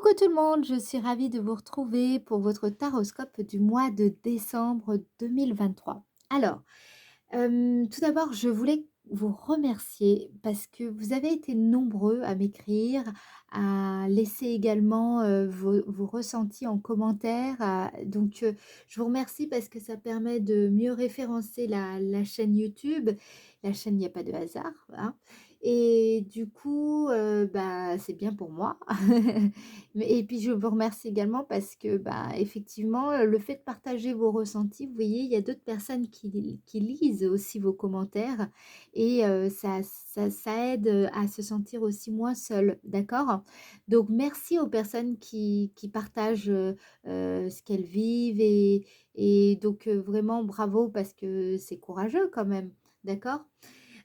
Coucou tout le monde, je suis ravie de vous retrouver pour votre taroscope du mois de décembre 2023. Alors, tout d'abord, je voulais vous remercier parce que vous avez été nombreux à m'écrire, à laisser également vos ressentis en commentaire. Donc, je vous remercie parce que ça permet de mieux référencer la chaîne YouTube. La chaîne, il n'y a pas de hasard, hein. Et du coup, bah, c'est bien pour moi. Et puis, je vous remercie également parce que, bah, effectivement, le fait de partager vos ressentis, vous voyez, il y a d'autres personnes qui lisent aussi vos commentaires et ça aide, à se sentir aussi moins seul, d'accord? Donc merci aux personnes qui partagent, ce qu'elles vivent et donc vraiment bravo parce que c'est courageux quand même, d'accord?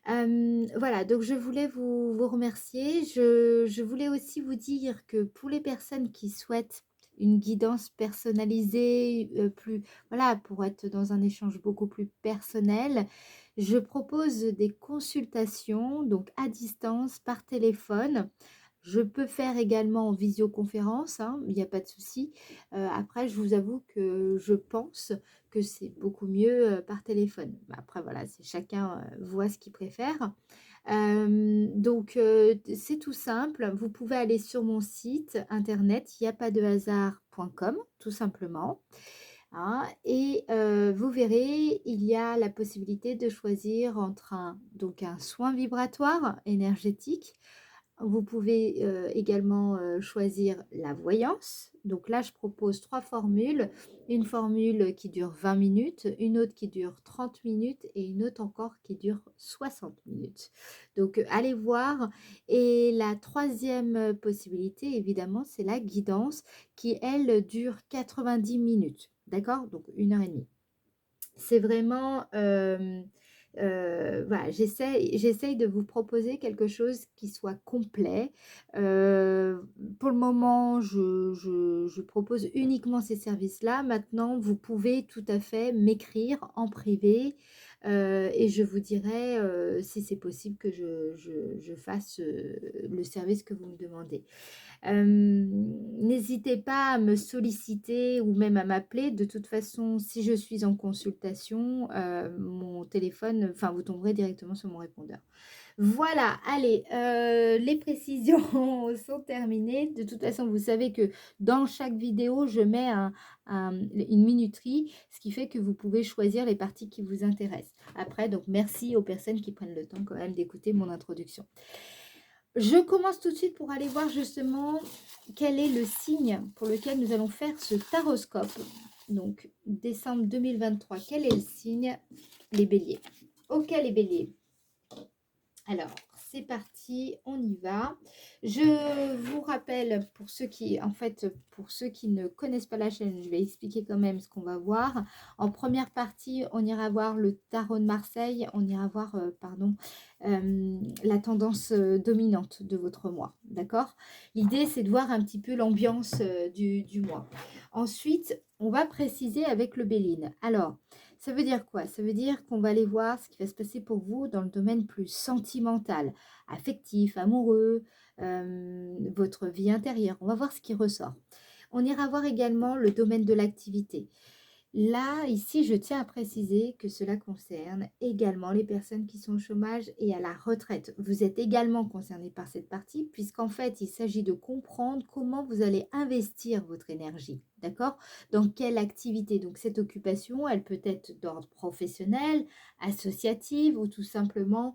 Voilà, donc je voulais vous remercier. Je voulais aussi vous dire que pour les personnes qui souhaitent une guidance personnalisée, plus voilà, pour être dans un échange beaucoup plus personnel, je propose des consultations, donc à distance, par téléphone. Je peux faire également en visioconférence, hein, il n'y a pas de souci. Après, je vous avoue que je pense que c'est beaucoup mieux, par téléphone. Mais après voilà, c'est chacun, voit ce qu'il préfère. Donc, c'est tout simple. Vous pouvez aller sur mon site internet il y a pas de hasard.com tout simplement, hein, et vous verrez, il y a la possibilité de choisir entre un soin vibratoire énergétique. Vous pouvez, également, choisir la voyance. Donc là, je propose 3 formules. Une formule qui dure 20 minutes, une autre qui dure 30 minutes et une autre encore qui dure 60 minutes. Donc, allez voir et la troisième possibilité, évidemment, c'est la guidance qui, elle, dure 90 minutes. D'accord? Donc 1 heure et demie. C'est vraiment, voilà, j'essaye de vous proposer quelque chose qui soit complet. Pour le moment, je propose uniquement ces services-là. Maintenant, vous pouvez tout à fait m'écrire en privé, et je vous dirai, si c'est possible que je fasse, le service que vous me demandez. N'hésitez pas à me solliciter ou même à m'appeler. De toute façon, si je suis en consultation, mon téléphone, enfin, vous tomberez directement sur mon répondeur. Voilà, allez, les précisions sont terminées. De toute façon, vous savez que dans chaque vidéo, je mets une minuterie, ce qui fait que vous pouvez choisir les parties qui vous intéressent. Après, donc merci aux personnes qui prennent le temps quand même d'écouter mon introduction. Je commence tout de suite pour aller voir justement quel est le signe pour lequel nous allons faire ce taroscope. Donc, décembre 2023, quel est le signe? Les béliers. Ok, les béliers. Alors, c'est parti, on y va. Je vous rappelle, pour ceux qui ne connaissent pas la chaîne, je vais expliquer quand même ce qu'on va voir. En première partie, on ira voir le tarot de Marseille, on ira voir, la tendance dominante de votre mois, d'accord? L'idée, c'est de voir un petit peu l'ambiance du mois. Ensuite, on va préciser avec le Béline. Alors, ça veut dire quoi? Ça veut dire qu'on va aller voir ce qui va se passer pour vous dans le domaine plus sentimental, affectif, amoureux, votre vie intérieure. On va voir ce qui ressort. On ira voir également le domaine de l'activité. Là, ici, je tiens à préciser que cela concerne également les personnes qui sont au chômage et à la retraite. Vous êtes également concernés par cette partie, puisqu'en fait, il s'agit de comprendre comment vous allez investir votre énergie. D'accord? Dans quelle activité? Donc, cette occupation, elle peut être d'ordre professionnel, associative ou tout simplement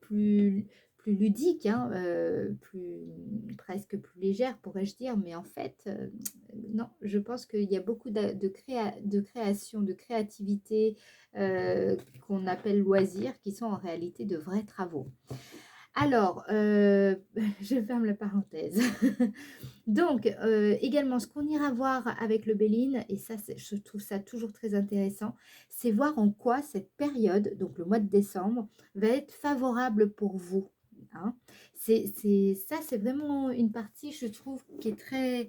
plus ludique, hein, presque plus légère, pourrais-je dire. Mais en fait, non, je pense qu'il y a beaucoup de création, de créativité qu'on appelle loisirs, qui sont en réalité de vrais travaux. Alors, je ferme la parenthèse. Donc, également, ce qu'on ira voir avec le Béline, et ça, je trouve ça toujours très intéressant, c'est voir en quoi cette période, donc le mois de décembre, va être favorable pour vous, hein. C'est vraiment une partie, je trouve, qui est très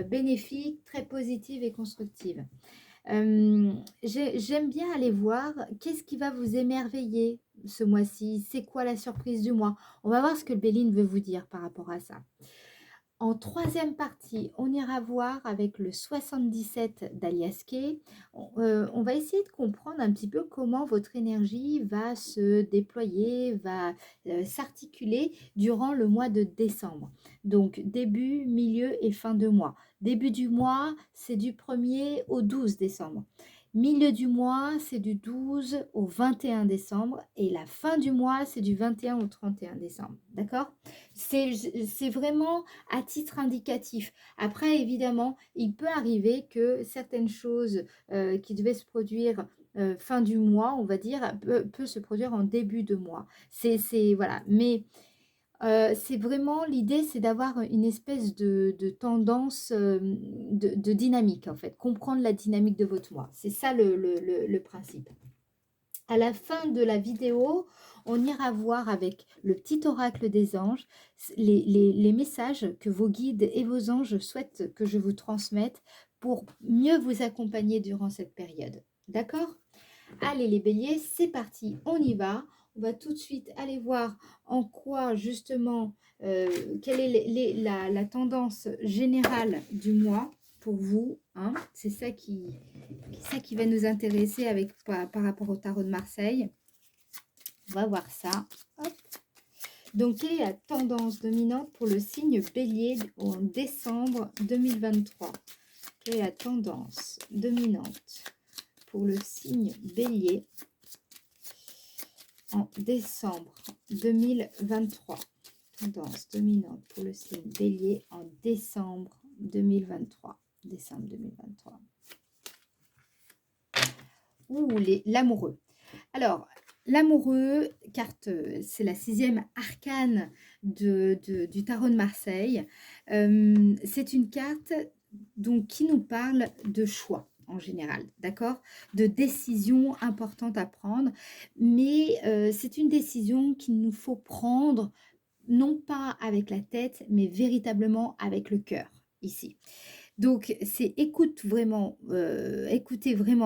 bénéfique, très positive et constructive. J'aime bien aller voir qu'est-ce qui va vous émerveiller ce mois-ci, c'est quoi la surprise du mois. On va voir ce que le Béline veut vous dire par rapport à ça. En troisième partie, on ira voir avec le 77 d'Alias Kay. On va essayer de comprendre un petit peu comment votre énergie va se déployer, va s'articuler durant le mois de décembre. Donc début, milieu et fin de mois. Début du mois, c'est du 1er au 12 décembre. Milieu du mois, c'est du 12 au 21 décembre. Et la fin du mois, c'est du 21 au 31 décembre. D'accord? C'est vraiment à titre indicatif. Après, évidemment, il peut arriver que certaines choses qui devaient se produire fin du mois, on va dire, peut se produire en début de mois. Voilà. Mais c'est vraiment l'idée, c'est d'avoir une espèce de tendance, de dynamique, en fait. Comprendre la dynamique de votre mois. C'est ça le principe. À la fin de la vidéo, on ira voir avec le petit oracle des anges les messages que vos guides et vos anges souhaitent que je vous transmette pour mieux vous accompagner durant cette période. D'accord? Allez les béliers, c'est parti, on y va. On va tout de suite aller voir en quoi justement, quelle est la tendance générale du mois pour vous. Hein. C'est ça qui va nous intéresser par rapport au tarot de Marseille. On va voir ça. Hop. Donc, quelle est la tendance dominante pour le signe bélier en décembre 2023? Quelle est la tendance dominante pour le signe bélier en décembre 2023? Tendance dominante pour le signe bélier en décembre 2023. Décembre 2023. Ouh, l'amoureux. Alors, l'amoureux, carte, c'est la 6e arcane du tarot de Marseille. C'est une carte donc, qui nous parle de choix en général, d'accord? De décisions importantes à prendre, mais c'est une décision qu'il nous faut prendre, non pas avec la tête, mais véritablement avec le cœur, ici. Donc, c'est écoutez vraiment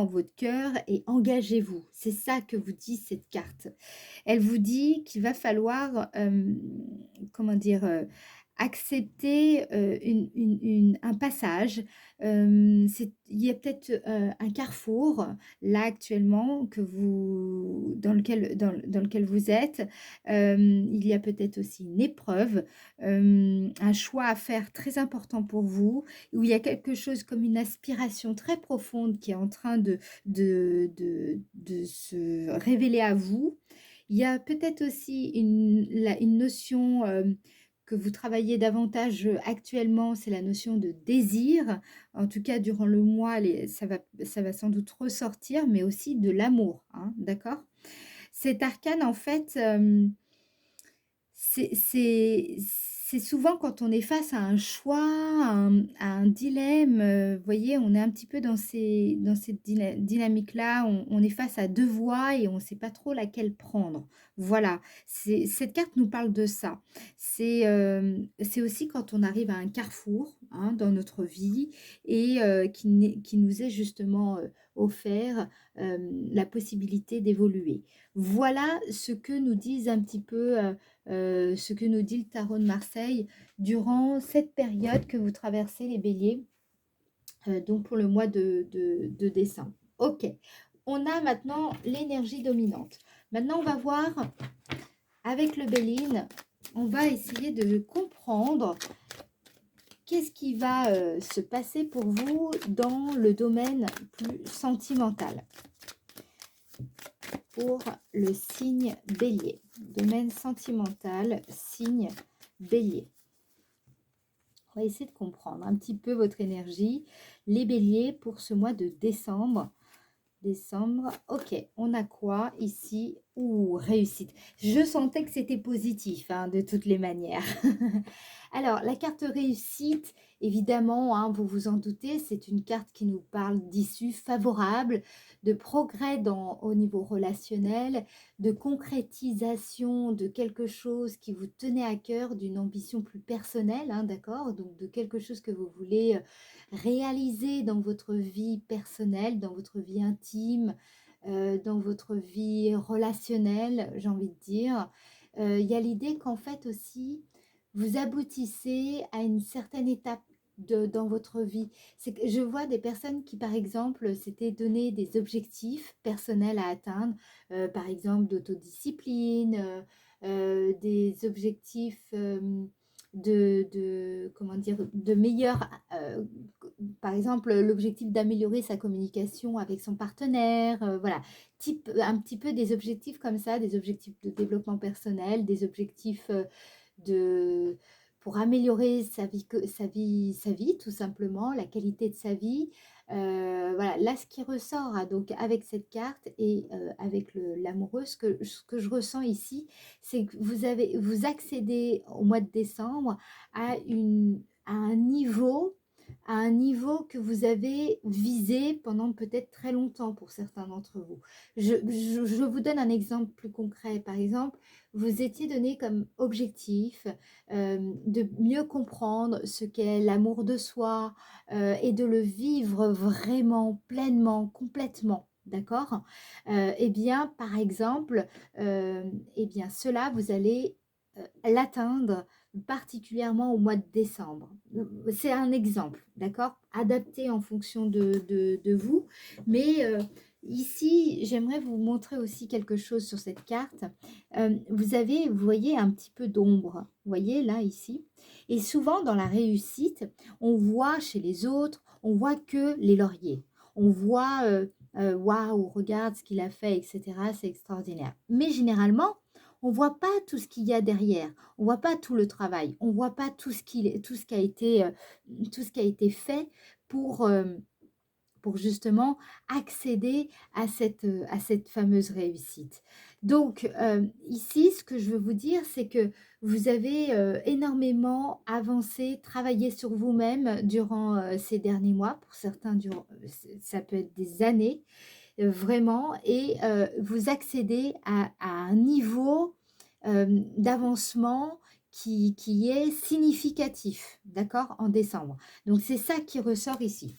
votre cœur et engagez-vous. C'est ça que vous dit cette carte. Elle vous dit qu'il va falloir, comment dire, accepter un passage. Il y a peut-être un carrefour là actuellement dans lequel vous êtes. Il y a peut-être aussi une épreuve, un choix à faire très important pour vous, où il y a quelque chose comme une aspiration très profonde qui est en train de se révéler à vous. Il y a peut-être aussi une notion que vous travaillez davantage actuellement, c'est la notion de désir. En tout cas, durant le mois, ça va sans doute ressortir, mais aussi de l'amour. Hein, d'accord? Cet arcane, en fait, c'est souvent quand on est face à un choix, à un dilemme, vous voyez, on est un petit peu dans cette dynamique-là, on est face à 2 voies et on ne sait pas trop laquelle prendre. Voilà, cette carte nous parle de ça. C'est aussi quand on arrive à un carrefour, hein, dans notre vie et qui nous est justement, offert, la possibilité d'évoluer. Voilà ce que nous disent un petit peu, ce que nous dit le tarot de Marseille durant cette période que vous traversez les béliers, donc pour le mois de décembre. Ok, on a maintenant l'énergie dominante. Maintenant, on va voir avec le Béline, on va essayer de comprendre qu'est-ce qui va se passer pour vous dans le domaine plus sentimental. Pour le signe bélier. Domaine sentimental, signe bélier. On va essayer de comprendre un petit peu votre énergie. Les béliers pour ce mois de décembre. Décembre, ok, on a quoi ici? Ouh, réussite. Je sentais que c'était positif, hein, de toutes les manières. Alors, la carte réussite, évidemment, hein, vous vous en doutez, c'est une carte qui nous parle d'issue favorable, de progrès au niveau relationnel, de concrétisation de quelque chose qui vous tenait à cœur, d'une ambition plus personnelle, hein, d'accord? Donc, de quelque chose que vous voulez réaliser dans votre vie personnelle, dans votre vie intime, dans votre vie relationnelle, j'ai envie de dire. Il y a l'idée qu'en fait aussi, vous aboutissez à une certaine étape dans votre vie. C'est que je vois des personnes qui, par exemple, s'étaient donné des objectifs personnels à atteindre, par exemple d'autodiscipline, des objectifs comment dire, de meilleur, par exemple, l'objectif d'améliorer sa communication avec son partenaire, voilà, un petit peu des objectifs comme ça, des objectifs de développement personnel, des objectifs de, pour améliorer sa vie, tout simplement, la qualité de sa vie. Voilà, là, ce qui ressort donc avec cette carte et avec l'amoureux, ce que je ressens ici, c'est que vous accédez au mois de décembre à, à à un niveau que vous avez visé pendant peut-être très longtemps pour certains d'entre vous. Je vous donne un exemple plus concret. Par exemple, vous étiez donné comme objectif de mieux comprendre ce qu'est l'amour de soi et de le vivre vraiment, pleinement, complètement. D'accord. Eh bien, par exemple, eh bien, cela, vous allez l'atteindre particulièrement au mois de décembre. C'est un exemple, d'accord? Adapté en fonction de vous. Mais ici, j'aimerais vous montrer aussi quelque chose sur cette carte. Vous voyez un petit peu d'ombre, vous voyez là, ici. Et souvent, dans la réussite, on voit chez les autres, on voit que les lauriers. On voit, waouh, regarde ce qu'il a fait, etc. C'est extraordinaire. Mais généralement, on voit pas tout ce qu'il y a derrière. On voit pas tout le travail. On voit pas tout ce qui a été, tout ce qui a été fait pour, pour justement accéder à cette fameuse réussite. Donc, ici, ce que je veux vous dire, c'est que vous avez énormément avancé, travaillé sur vous-même durant ces derniers mois. Pour certains, ça peut être des années, vraiment, et vous accédez à un niveau d'avancement qui est significatif, d'accord, en décembre. Donc, c'est ça qui ressort ici.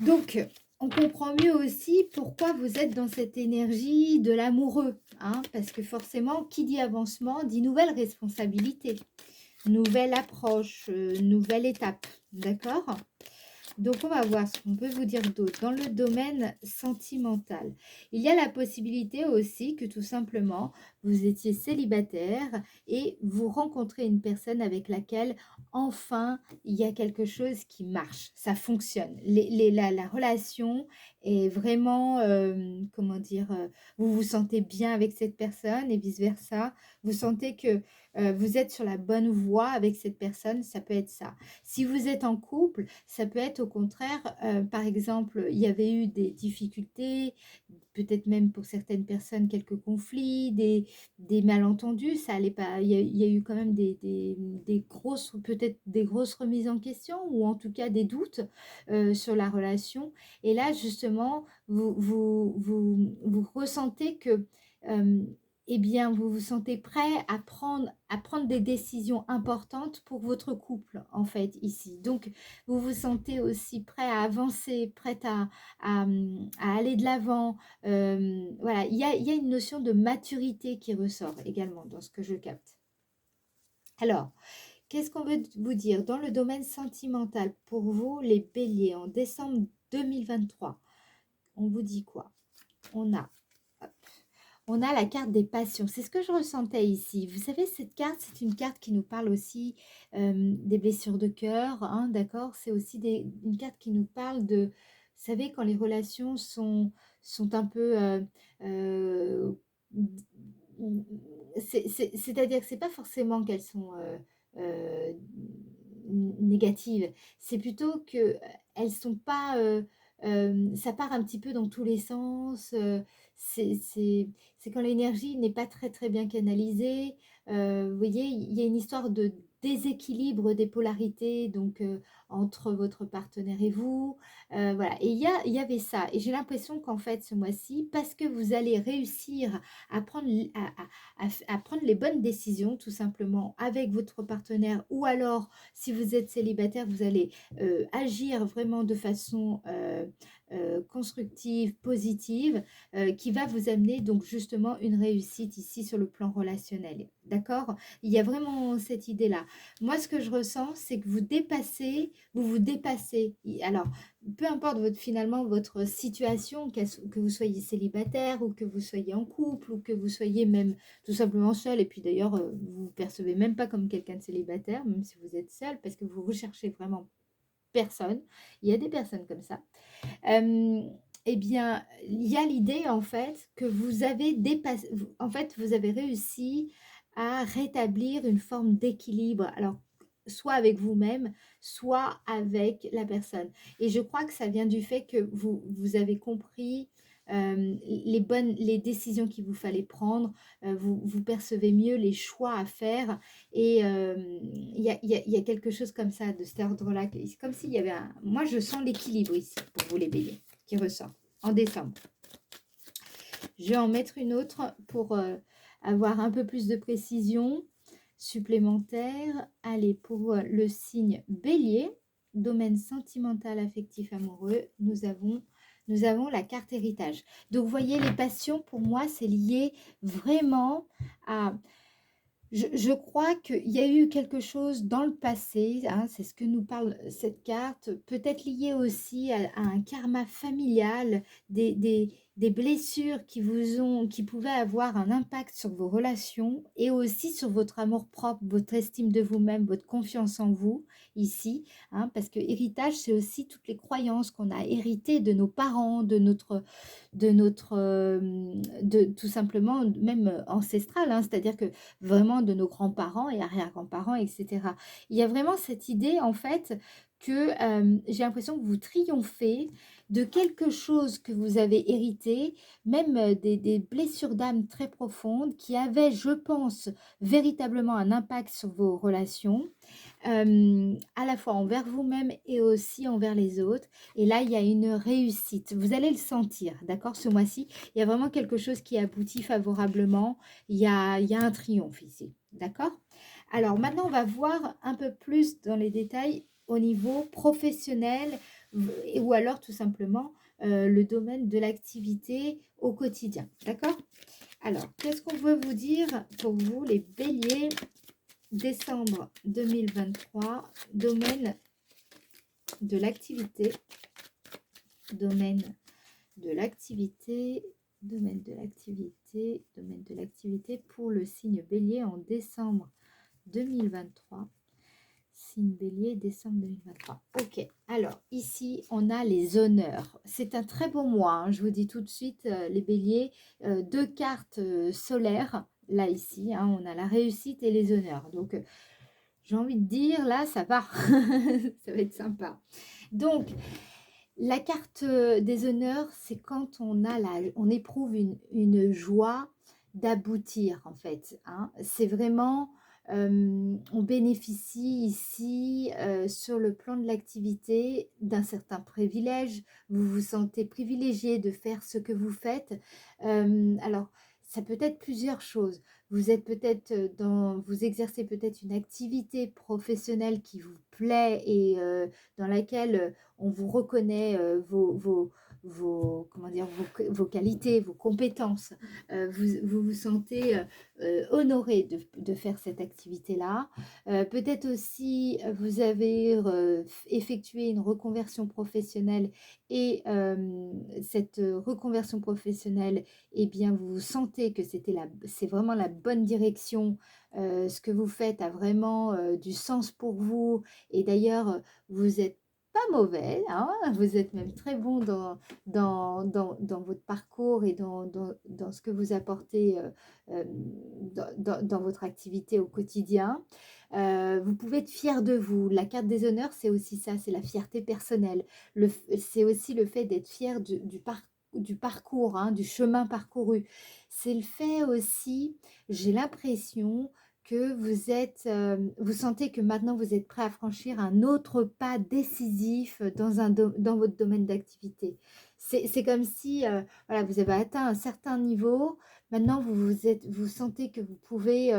Donc, on comprend mieux aussi pourquoi vous êtes dans cette énergie de l'amoureux, hein, parce que forcément, qui dit avancement, dit nouvelle responsabilité, nouvelle approche, nouvelle étape, d'accord? Donc, on va voir ce qu'on peut vous dire d'autre. Dans le domaine sentimental, il y a la possibilité aussi que tout simplement, vous étiez célibataire et vous rencontrez une personne avec laquelle, enfin, il y a quelque chose qui marche, ça fonctionne. La relation est vraiment, comment dire, vous vous sentez bien avec cette personne et vice-versa. Vous sentez que vous êtes sur la bonne voie avec cette personne, ça peut être ça. Si vous êtes en couple, ça peut être au contraire, par exemple, il y avait eu des difficultés, peut-être même pour certaines personnes quelques conflits, des malentendus, ça allait pas, il y a eu quand même des grosses, peut-être des grosses remises en question ou en tout cas des doutes sur la relation. Et là, justement, vous ressentez que eh bien, vous vous sentez prêt à prendre des décisions importantes pour votre couple, en fait, ici. Donc, vous vous sentez aussi prêt à avancer, prête à aller de l'avant. Voilà, il y a une notion de maturité qui ressort également dans ce que je capte. Alors, qu'est-ce qu'on veut vous dire? Dans le domaine sentimental, pour vous, les béliers, en décembre 2023, on vous dit quoi? On a On a la carte des passions. C'est ce que je ressentais ici. Vous savez, cette carte, c'est une carte qui nous parle aussi des blessures de cœur, hein, d'accord? C'est aussi une carte qui nous parle de, vous savez, quand les relations sont un peu... euh, c'est-à-dire que c'est pas forcément qu'elles sont euh, négatives. C'est plutôt que elles sont pas... ça part un petit peu dans tous les sens. C'est quand l'énergie n'est pas très très bien canalisée. Vous voyez, il y a une histoire de déséquilibre des polarités donc entre votre partenaire et vous. Voilà, et il y avait ça. Et j'ai l'impression qu'en fait, ce mois-ci, parce que vous allez réussir à prendre, à prendre les bonnes décisions, tout simplement, avec votre partenaire, ou alors, si vous êtes célibataire, vous allez agir vraiment de façon constructive, positive, qui va vous amener donc justement une réussite ici sur le plan relationnel. D'accord? Il y a vraiment cette idée-là. Moi, ce que je ressens, c'est que vous vous dépassez. Alors, peu importe finalement votre situation, que vous soyez célibataire ou que vous soyez en couple ou que vous soyez même tout simplement seul, et puis d'ailleurs, vous ne vous percevez même pas comme quelqu'un de célibataire, même si vous êtes seul, parce que vous recherchez vraiment personne. Il y a des personnes comme ça. Eh bien, il y a l'idée en fait que vous avez dépassé, en fait, vous avez réussi à rétablir une forme d'équilibre. Alors, soit avec vous-même, soit avec la personne. Et je crois que ça vient du fait que vous avez compris les décisions qu'il vous fallait prendre, vous percevez mieux les choix à faire et il y a quelque chose comme ça, de cet ordre-là. C'est comme s'il y avait un... Moi, je sens l'équilibre ici, pour vous les béliers, qui ressort en décembre. Je vais en mettre une autre pour avoir un peu plus de précision supplémentaire. Allez, pour le signe bélier, domaine sentimental, affectif, amoureux, nous avons la carte héritage. Donc, vous voyez, les passions, pour moi, c'est lié vraiment à... Je crois qu'il y a eu quelque chose dans le passé, hein, c'est ce que nous parle cette carte, peut-être lié aussi à un karma familial, des blessures qui pouvaient avoir un impact sur vos relations et aussi sur votre amour-propre, votre estime de vous-même, votre confiance en vous, ici, hein, parce que héritage, c'est aussi toutes les croyances qu'on a héritées de nos parents, tout simplement, même ancestral, hein, c'est-à-dire que vraiment de nos grands-parents et arrière-grands-parents, etc. Il y a vraiment cette idée, en fait, que j'ai l'impression que vous triomphez de quelque chose que vous avez hérité, même des blessures d'âme très profondes qui avaient, je pense, véritablement un impact sur vos relations, à la fois envers vous-même et aussi envers les autres. Et là, il y a une réussite. Vous allez le sentir, d'accord, ce mois-ci. Il y a vraiment quelque chose qui aboutit favorablement. Il y a un triomphe ici, d'accord? Alors maintenant, on va voir un peu plus dans les détails au niveau professionnel ou alors tout simplement le domaine de l'activité au quotidien, d'accord? Alors, qu'est-ce qu'on veut vous dire pour vous, les béliers, décembre 2023, domaine de l'activité, domaine de l'activité, domaine de l'activité, domaine de l'activité pour le signe bélier en décembre 2023. Signe bélier, décembre 2023. Ok, alors ici, on a les honneurs. C'est un très beau mois, hein, je vous dis tout de suite, les béliers. Deux cartes solaires, là, ici, hein, on a la réussite et les honneurs. Donc, j'ai envie de dire, là, ça va. Ça va être sympa. Donc, la carte des honneurs, c'est quand on éprouve une joie d'aboutir, en fait, hein. C'est vraiment, on bénéficie ici, sur le plan de l'activité, d'un certain privilège. Vous vous sentez privilégié de faire ce que vous faites. Alors, ça peut être plusieurs choses. Vous êtes peut-être vous exercez peut-être une activité professionnelle qui vous plaît et dans laquelle on vous reconnaît comment dire, vos qualités, vos compétences. Vous vous sentez honoré de faire cette activité-là. Peut-être aussi, vous avez effectué une reconversion professionnelle et cette reconversion professionnelle, eh bien, vous sentez que c'est vraiment la bonne direction. Ce que vous faites a vraiment du sens pour vous. Et d'ailleurs, vous êtes pas mauvais, hein, vous êtes même très bon dans votre parcours et dans ce que vous apportez dans votre activité au quotidien. Vous pouvez être fier de vous. La carte des honneurs, c'est aussi ça, c'est la fierté personnelle. C'est aussi le fait d'être fier du parcours, hein, du chemin parcouru. C'est le fait aussi, j'ai l'impression que vous sentez que maintenant vous êtes prêt à franchir un autre pas décisif dans votre domaine d'activité. C'est comme si voilà, vous avez atteint un certain niveau, maintenant vous sentez que vous pouvez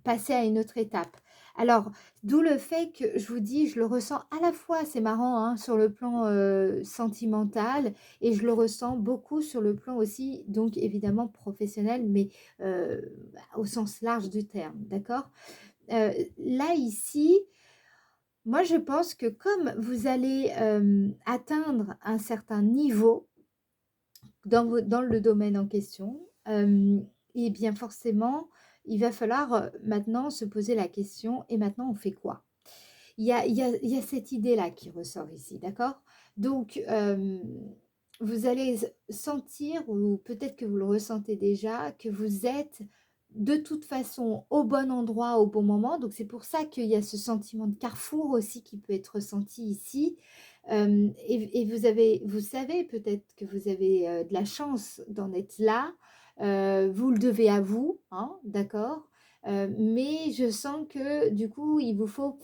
passer à une autre étape. Alors, d'où le fait que je vous dis, je le ressens à la fois, c'est marrant, hein, sur le plan sentimental et je le ressens beaucoup sur le plan aussi, donc évidemment professionnel, mais au sens large du terme, d'accord? Là, ici, moi, je pense que comme vous allez atteindre un certain niveau dans le domaine en question, et bien forcément, il va falloir maintenant se poser la question, et maintenant on fait quoi? Il y a cette idée-là qui ressort ici, d'accord? Donc, vous allez sentir, ou peut-être que vous le ressentez déjà, que vous êtes de toute façon au bon endroit, au bon moment. Donc, c'est pour ça qu'il y a ce sentiment de carrefour aussi qui peut être ressenti ici. Et vous savez peut-être que vous avez de la chance d'en être là. Vous le devez à vous, hein, d'accord? Mais je sens que du coup, il vous faut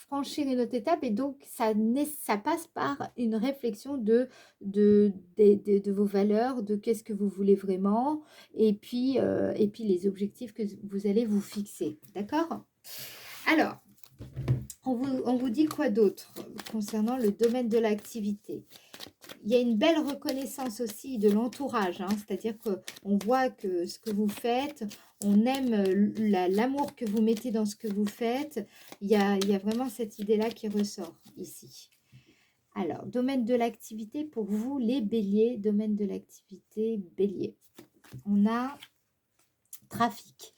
franchir une autre étape et donc ça passe par une réflexion de vos valeurs, de qu'est-ce que vous voulez vraiment et puis les objectifs que vous allez vous fixer. D'accord? Alors, on vous dit quoi d'autre concernant le domaine de l'activité? Il y a une belle reconnaissance aussi de l'entourage, hein, c'est-à-dire qu'on voit que ce que vous faites, on aime l'amour que vous mettez dans ce que vous faites. Il y a vraiment cette idée-là qui ressort ici. Alors, domaine de l'activité pour vous, les béliers, domaine de l'activité bélier. On a trafic.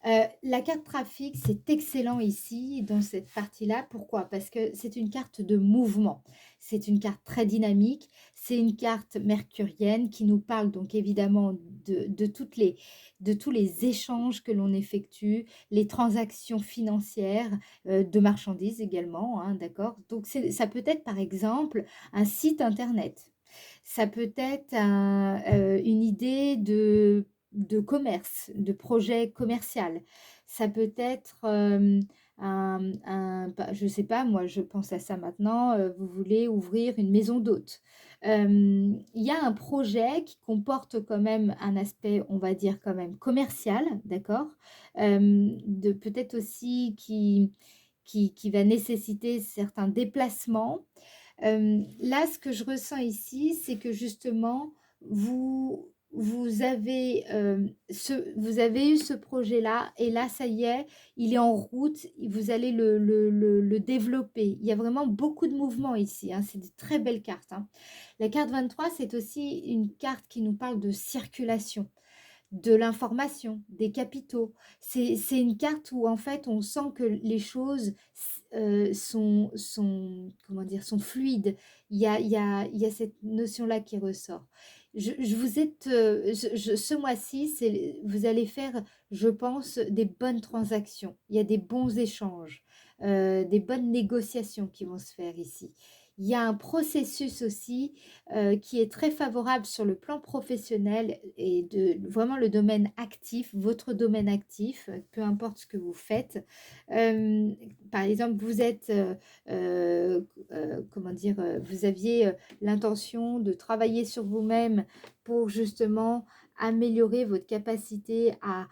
La carte trafic, c'est excellent ici, dans cette partie-là. Pourquoi? Parce que c'est une carte de mouvement. C'est une carte très dynamique. C'est une carte mercurienne qui nous parle donc évidemment de tous les échanges que l'on effectue, les transactions financières, de marchandises également, hein, d'accord? Donc, ça peut être par exemple un site internet. Ça peut être une idée de commerce, de projet commercial. Ça peut être je ne sais pas, moi je pense à ça maintenant, vous voulez ouvrir une maison d'hôtes. Il y a un projet qui comporte quand même un aspect, on va dire quand même commercial, d'accord? Peut-être aussi qui va nécessiter certains déplacements. Là, ce que je ressens ici, c'est que justement, vous avez, vous avez eu ce projet-là et là, ça y est, il est en route, vous allez le développer. Il y a vraiment beaucoup de mouvements ici, hein, c'est de très belles cartes, hein. La carte 23, c'est aussi une carte qui nous parle de circulation, de l'information, des capitaux. C'est une carte où en fait on sent que les choses comment dire, sont fluides. Il y a cette notion-là qui ressort. Vous êtes, ce mois-ci, vous allez faire, je pense, des bonnes transactions. Il y a des bons échanges, des bonnes négociations qui vont se faire ici. Il y a un processus aussi qui est très favorable sur le plan professionnel et de vraiment le domaine actif, votre domaine actif, peu importe ce que vous faites. Par exemple, vous êtes, comment dire, vous aviez l'intention de travailler sur vous-même pour justement améliorer votre capacité à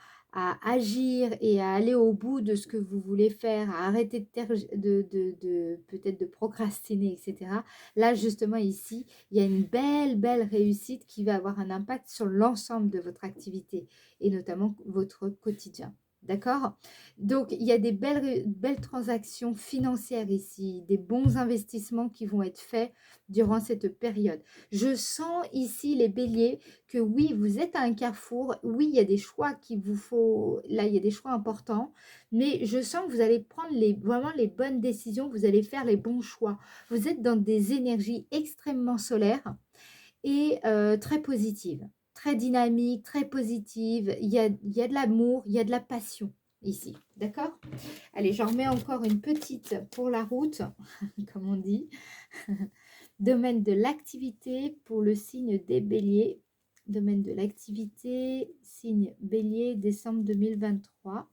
agir et à aller au bout de ce que vous voulez faire, à arrêter peut-être de procrastiner, etc. Là, justement, ici, il y a une belle réussite qui va avoir un impact sur l'ensemble de votre activité et notamment votre quotidien. D'accord? Donc, il y a des belles transactions financières ici, des bons investissements qui vont être faits durant cette période. Je sens ici, les béliers, que oui, vous êtes à un carrefour. Oui, il y a des choix qu'il vous faut. Là, il y a des choix importants. Mais je sens que vous allez prendre vraiment les bonnes décisions. Vous allez faire les bons choix. Vous êtes dans des énergies extrêmement solaires et très positives, très dynamiques, très positives. Il y a de l'amour, il y a de la passion ici. D'accord? Allez, j'en remets encore une petite pour la route, comme on dit. Domaine de l'activité pour le signe des béliers. Domaine de l'activité, signe bélier, décembre 2023.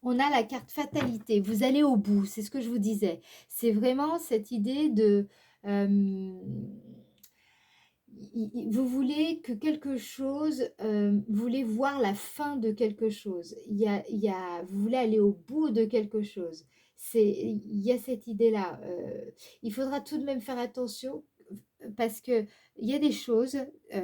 On a la carte fatalité. Vous allez au bout, c'est ce que je vous disais. C'est vraiment cette idée de... vous voulez que quelque chose, vous voulez voir la fin de quelque chose. Vous voulez aller au bout de quelque chose. Il y a cette idée-là. Il faudra tout de même faire attention parce que il y a des choses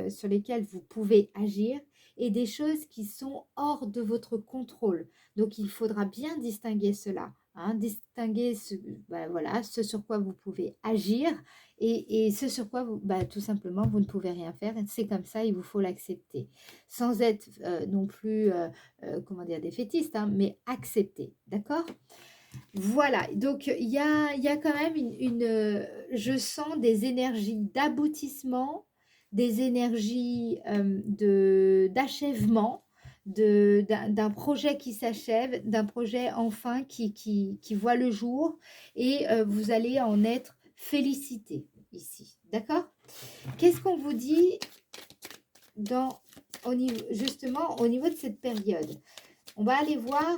sur lesquelles vous pouvez agir et des choses qui sont hors de votre contrôle. Donc, il faudra bien distinguer cela, hein, distinguer voilà, ce sur quoi vous pouvez agir et ce sur quoi, tout simplement, vous ne pouvez rien faire. C'est comme ça, il vous faut l'accepter. Sans être non plus, comment dire, défaitiste, hein, mais accepter. D'accord? Voilà, donc il y a quand même je sens des énergies d'aboutissement, des énergies d'achèvement, d'un projet qui s'achève, d'un projet enfin qui voit le jour et vous allez en être félicité ici. D'accord? Qu'est-ce qu'on vous dit justement au niveau de cette période? On va aller voir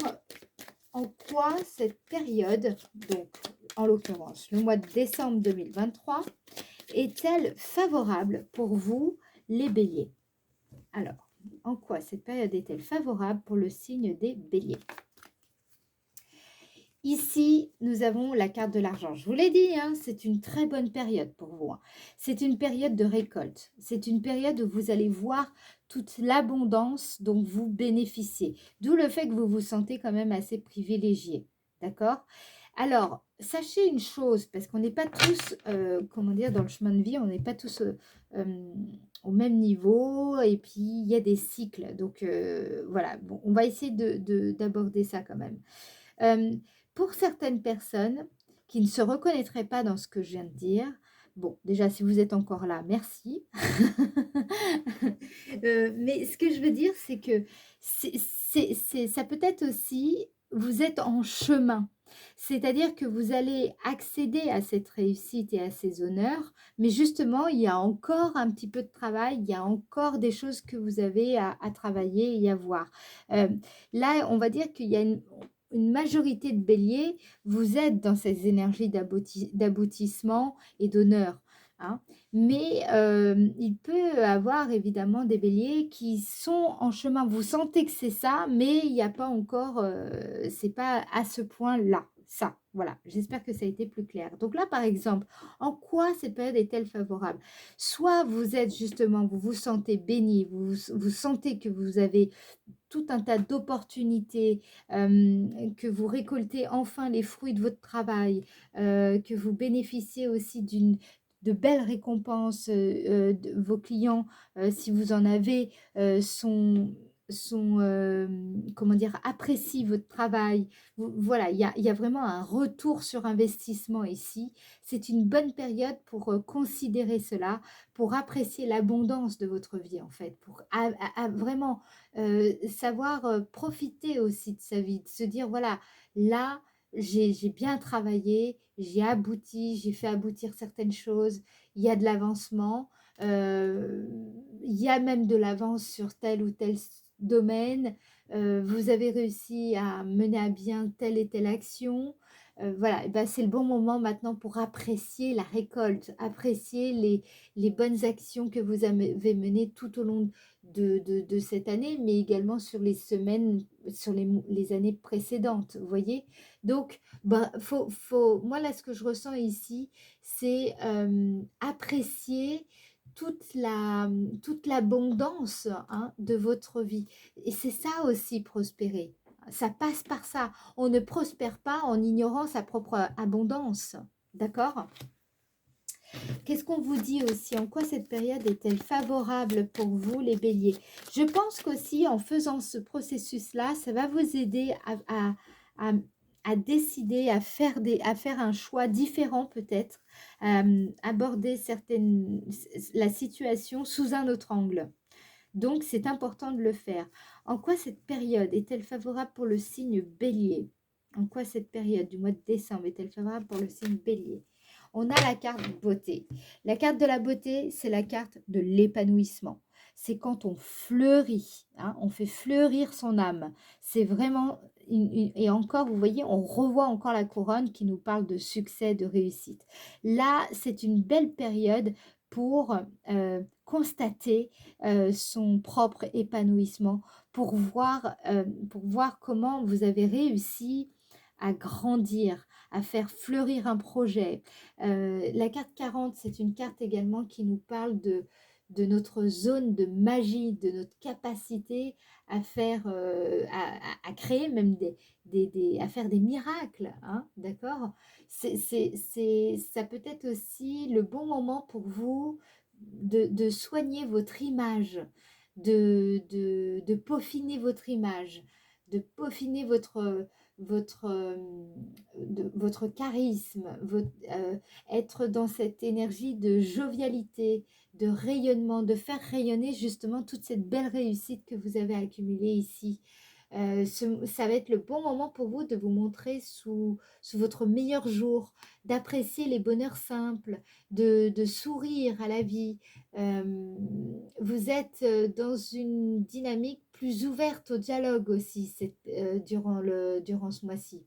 en quoi cette période, donc en l'occurrence le mois de décembre 2023, est-elle favorable pour vous, les béliers? Alors, en quoi cette période est-elle favorable pour le signe des béliers? Ici, nous avons la carte de l'argent. Je vous l'ai dit, hein, c'est une très bonne période pour vous, hein. C'est une période de récolte. C'est une période où vous allez voir toute l'abondance dont vous bénéficiez. D'où le fait que vous vous sentez quand même assez privilégié. D'accord? Alors, sachez une chose, parce qu'on n'est pas tous, comment dire, dans le chemin de vie, on n'est pas tous au même niveau, et puis il y a des cycles. Donc, voilà, bon, on va essayer d'aborder ça quand même. Pour certaines personnes qui ne se reconnaîtraient pas dans ce que je viens de dire, bon, déjà, si vous êtes encore là, merci. Mais ce que je veux dire, c'est que ça peut être aussi, vous êtes en chemin. C'est-à-dire que vous allez accéder à cette réussite et à ces honneurs, mais justement, il y a encore un petit peu de travail, il y a encore des choses que vous avez à travailler et à voir. Là, on va dire qu'il y a une majorité de béliers, vous êtes dans ces énergies d'aboutissement et d'honneur, hein. Mais il peut avoir évidemment des béliers qui sont en chemin. Vous sentez que c'est ça, mais il n'y a pas encore, c'est pas à ce point-là. Ça, voilà. J'espère que ça a été plus clair. Donc là, par exemple, en quoi cette période est-elle favorable? Soit vous êtes justement, vous vous sentez béni, vous sentez que vous avez tout un tas d'opportunités, que vous récoltez enfin les fruits de votre travail, que vous bénéficiez aussi de belles récompenses, vos clients, si vous en avez, comment dire, apprécient votre travail. Voilà, il y a vraiment un retour sur investissement ici. C'est une bonne période pour considérer cela, pour apprécier l'abondance de votre vie en fait, pour vraiment savoir profiter aussi de sa vie, de se dire voilà, là, j'ai bien travaillé, j'ai abouti, j'ai fait aboutir certaines choses, il y a de l'avancement, il y a même de l'avance sur tel ou tel domaine, vous avez réussi à mener à bien telle et telle action. Voilà, et ben, c'est le bon moment maintenant pour apprécier la récolte, apprécier les bonnes actions que vous avez menées tout au long de cette année, mais également sur les semaines, sur les années précédentes, vous voyez? Donc, bah, moi, là, ce que je ressens ici, c'est apprécier toute l'abondance, hein, de votre vie. Et c'est ça aussi, prospérer. Ça passe par ça. On ne prospère pas en ignorant sa propre abondance. D'accord? Qu'est-ce qu'on vous dit aussi? En quoi cette période est-elle favorable pour vous, les béliers? Je pense qu'aussi, en faisant ce processus-là, ça va vous aider à- à décider, à faire un choix différent peut-être, aborder la situation sous un autre angle. Donc, c'est important de le faire. En quoi cette période est-elle favorable pour le signe bélier? En quoi cette période du mois de décembre est-elle favorable pour le signe bélier? On a la carte beauté. La carte de la beauté, c'est la carte de l'épanouissement. C'est quand on fleurit, hein, on fait fleurir son âme. C'est vraiment, et encore, vous voyez, on revoit encore la couronne qui nous parle de succès, de réussite. Là, c'est une belle période pour constater son propre épanouissement, pour voir comment vous avez réussi à grandir, à faire fleurir un projet. La carte 40, c'est une carte également qui nous parle de notre zone de magie, de notre capacité à faire, à créer même à faire des miracles, hein, d'accord? Ça peut être aussi le bon moment pour vous de soigner votre image, de peaufiner votre image, de peaufiner votre charisme, être dans cette énergie de jovialité, de rayonnement, de faire rayonner justement toute cette belle réussite que vous avez accumulée ici. Ça va être le bon moment pour vous de vous montrer sous votre meilleur jour, d'apprécier les bonheurs simples, de sourire à la vie. Vous êtes dans une dynamique plus ouverte au dialogue aussi durant ce mois-ci.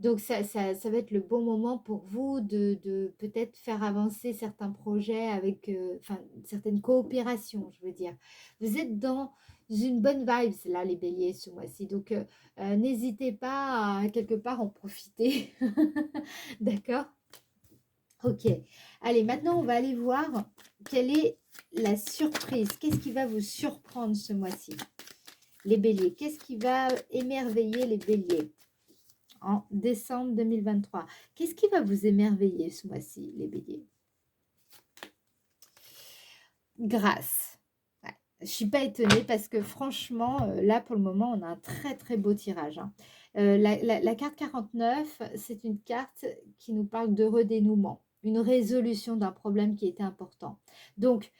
Donc ça va être le bon moment pour vous de peut-être faire avancer certains projets avec, enfin, certaines coopérations, je veux dire. Vous êtes dans une bonne vibe, là, les béliers, ce mois-ci. Donc, n'hésitez pas à quelque part en profiter. D'accord? Ok. Allez, maintenant, on va aller voir quelle est la surprise. Qu'est-ce qui va vous surprendre ce mois-ci? Les béliers. Qu'est-ce qui va émerveiller les béliers en décembre 2023? Qu'est-ce qui va vous émerveiller ce mois-ci, les béliers? Grâce. Ouais. Je ne suis pas étonnée parce que franchement, là, pour le moment, on a un très, très beau tirage, hein. La carte 49, c'est une carte qui nous parle de redénouement, une résolution d'un problème qui était important. Donc,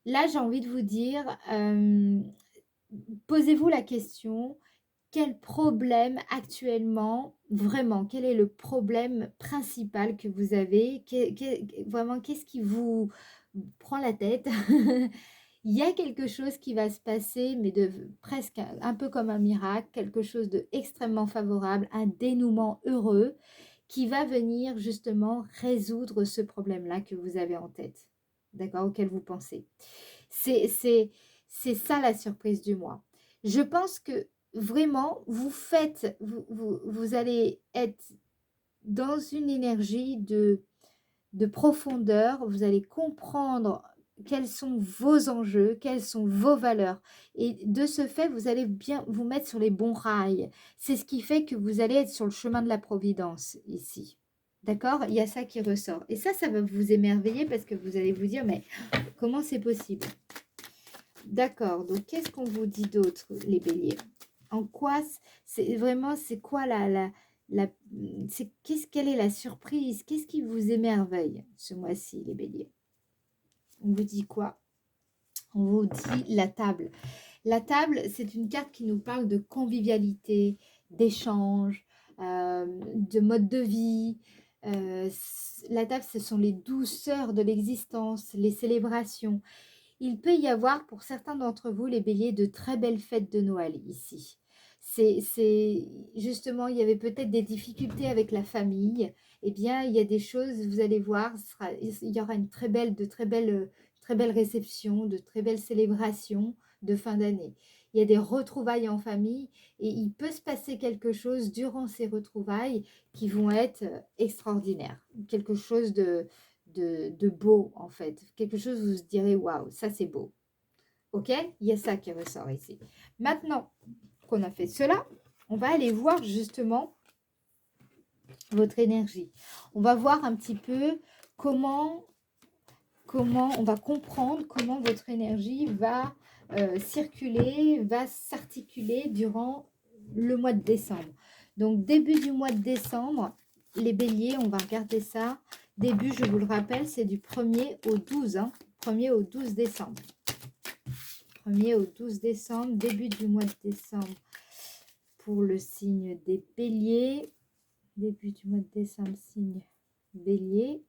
là, j'ai envie de vous dire, posez-vous la question, quel problème actuellement, vraiment, quel est le problème principal que vous avez? Vraiment, qu'est-ce qui vous prend la tête? Il y a quelque chose qui va se passer, mais presque un peu comme un miracle, quelque chose d'extrêmement favorable, un dénouement heureux qui va venir justement résoudre ce problème-là que vous avez en tête, d'accord, auquel vous pensez. C'est ça la surprise du mois. Je pense que vraiment, vous allez être dans une énergie de profondeur, vous allez comprendre quels sont vos enjeux, quelles sont vos valeurs. Et de ce fait, vous allez bien vous mettre sur les bons rails. C'est ce qui fait que vous allez être sur le chemin de la providence ici. D'accord? Il y a ça qui ressort. Et ça va vous émerveiller parce que vous allez vous dire, mais comment c'est possible? D'accord, donc qu'est-ce qu'on vous dit d'autre, les béliers? En quoi, c'est quoi quelle est la surprise? Qu'est-ce qui vous émerveille ce mois-ci, les béliers? On vous dit quoi? On vous dit la table. La table, c'est une carte qui nous parle de convivialité, d'échange, de mode de vie. La table, ce sont les douceurs de l'existence, les célébrations. Il peut y avoir pour certains d'entre vous, les béliers, de très belles fêtes de Noël ici. Justement, il y avait peut-être des difficultés avec la famille. Eh bien, il y a des choses, vous allez voir, il y aura une très belle réception, de très belles célébrations de fin d'année. Il y a des retrouvailles en famille et il peut se passer quelque chose durant ces retrouvailles qui vont être extraordinaires. Quelque chose de beau en fait. Quelque chose où vous vous direz waouh, ça c'est beau. Ok? Il y a ça qui ressort ici. Maintenant qu'on a fait cela, on va aller voir justement votre énergie. On va voir un petit peu comment on va comprendre comment votre énergie va circuler, va s'articuler durant le mois de décembre. Donc début du mois de décembre, les béliers, on va regarder ça. Début, je vous le rappelle, c'est du 1er au 12, hein, 1er au 12 décembre. 1er au 12 décembre, début du mois de décembre pour le signe des béliers. Début du mois de décembre, signe bélier.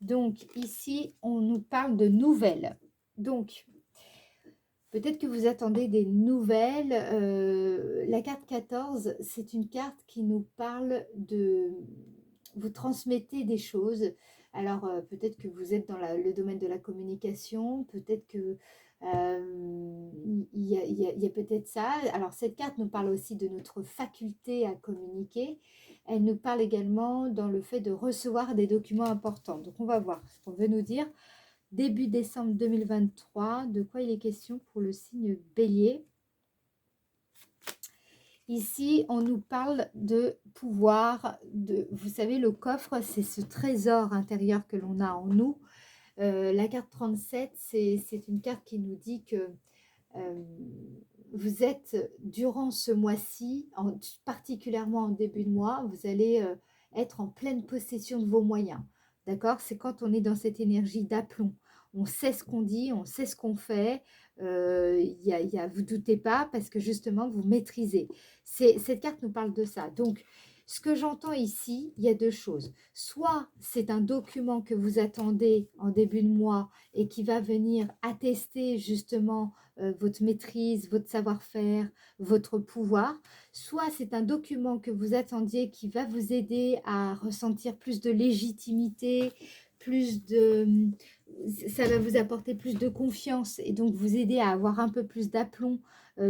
Donc ici, on nous parle de nouvelles. Donc, peut-être que vous attendez des nouvelles. La carte 14, c'est une carte qui nous parle vous transmettez des choses. Alors, peut-être que vous êtes dans le domaine de la communication, peut-être que il y a peut-être ça. Alors, cette carte nous parle aussi de notre faculté à communiquer. Elle nous parle également dans le fait de recevoir des documents importants. Donc, on va voir ce qu'on veut nous dire. Début décembre 2023, de quoi il est question pour le signe Bélier? Ici, on nous parle de pouvoir, vous savez, le coffre, c'est ce trésor intérieur que l'on a en nous. La carte 37, c'est une carte qui nous dit que euh, vous êtes, durant ce mois-ci, particulièrement en début de mois, vous allez être en pleine possession de vos moyens. D'accord? C'est quand on est dans cette énergie d'aplomb. On sait ce qu'on dit, on sait ce qu'on fait. Vous doutez pas parce que justement, vous maîtrisez. Cette carte nous parle de ça. Donc, ce que j'entends ici, il y a deux choses. Soit c'est un document que vous attendez en début de mois et qui va venir attester justement votre maîtrise, votre savoir-faire, votre pouvoir. Soit c'est un document que vous attendiez qui va vous aider à ressentir plus de légitimité, plus de... ça va vous apporter plus de confiance et donc vous aider à avoir un peu plus d'aplomb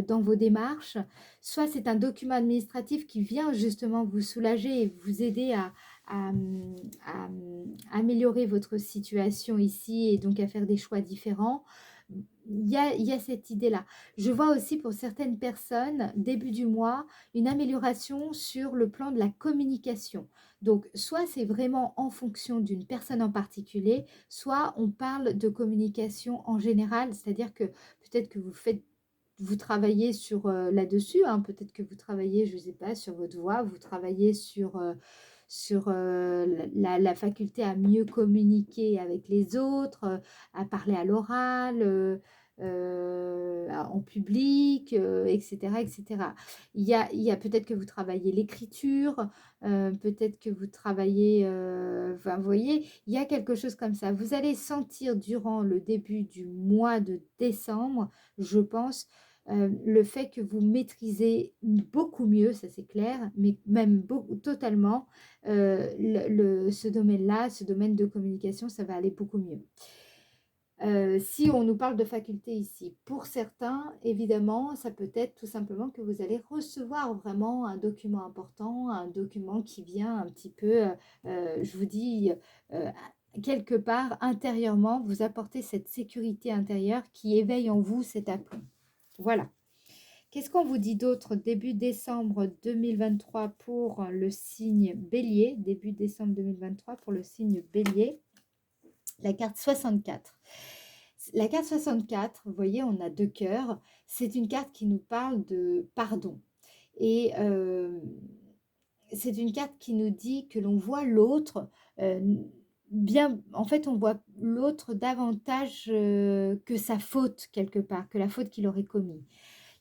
dans vos démarches. Soit c'est un document administratif qui vient justement vous soulager et vous aider à, à améliorer votre situation ici et donc à faire des choix différents. Il y a cette idée-là. Je vois aussi pour certaines personnes, début du mois, une amélioration sur le plan de la communication. Donc, soit c'est vraiment en fonction d'une personne en particulier, soit on parle de communication en général, c'est-à-dire que peut-être que vous travaillez sur là-dessus, hein, peut-être que vous travaillez, je ne sais pas, sur votre voix, vous travaillez sur la faculté à mieux communiquer avec les autres, à parler à l'oral, en public, etc., etc. Il y a peut-être que vous travaillez l'écriture, peut-être que vous travaillez, enfin, vous voyez, il y a quelque chose comme ça. Vous allez sentir durant le début du mois de décembre, je pense, le fait que vous maîtrisez beaucoup mieux, ça c'est clair, mais même totalement, ce domaine-là, ce domaine de communication, ça va aller beaucoup mieux. Si on nous parle de faculté ici, pour certains, évidemment, ça peut être tout simplement que vous allez recevoir vraiment un document important, un document qui vient un petit peu, je vous dis, euh, quelque part intérieurement, vous apporter cette sécurité intérieure qui éveille en vous cet aplomb. Voilà. Qu'est-ce qu'on vous dit d'autre début décembre 2023 pour le signe Bélier, début décembre 2023 pour le signe Bélier, la carte 64. La carte 64, vous voyez, on a deux cœurs, c'est une carte qui nous parle de pardon. Et c'est une carte qui nous dit que l'on voit l'autre bien, en fait, on voit l'autre davantage que sa faute quelque part, que la faute qu'il aurait commise.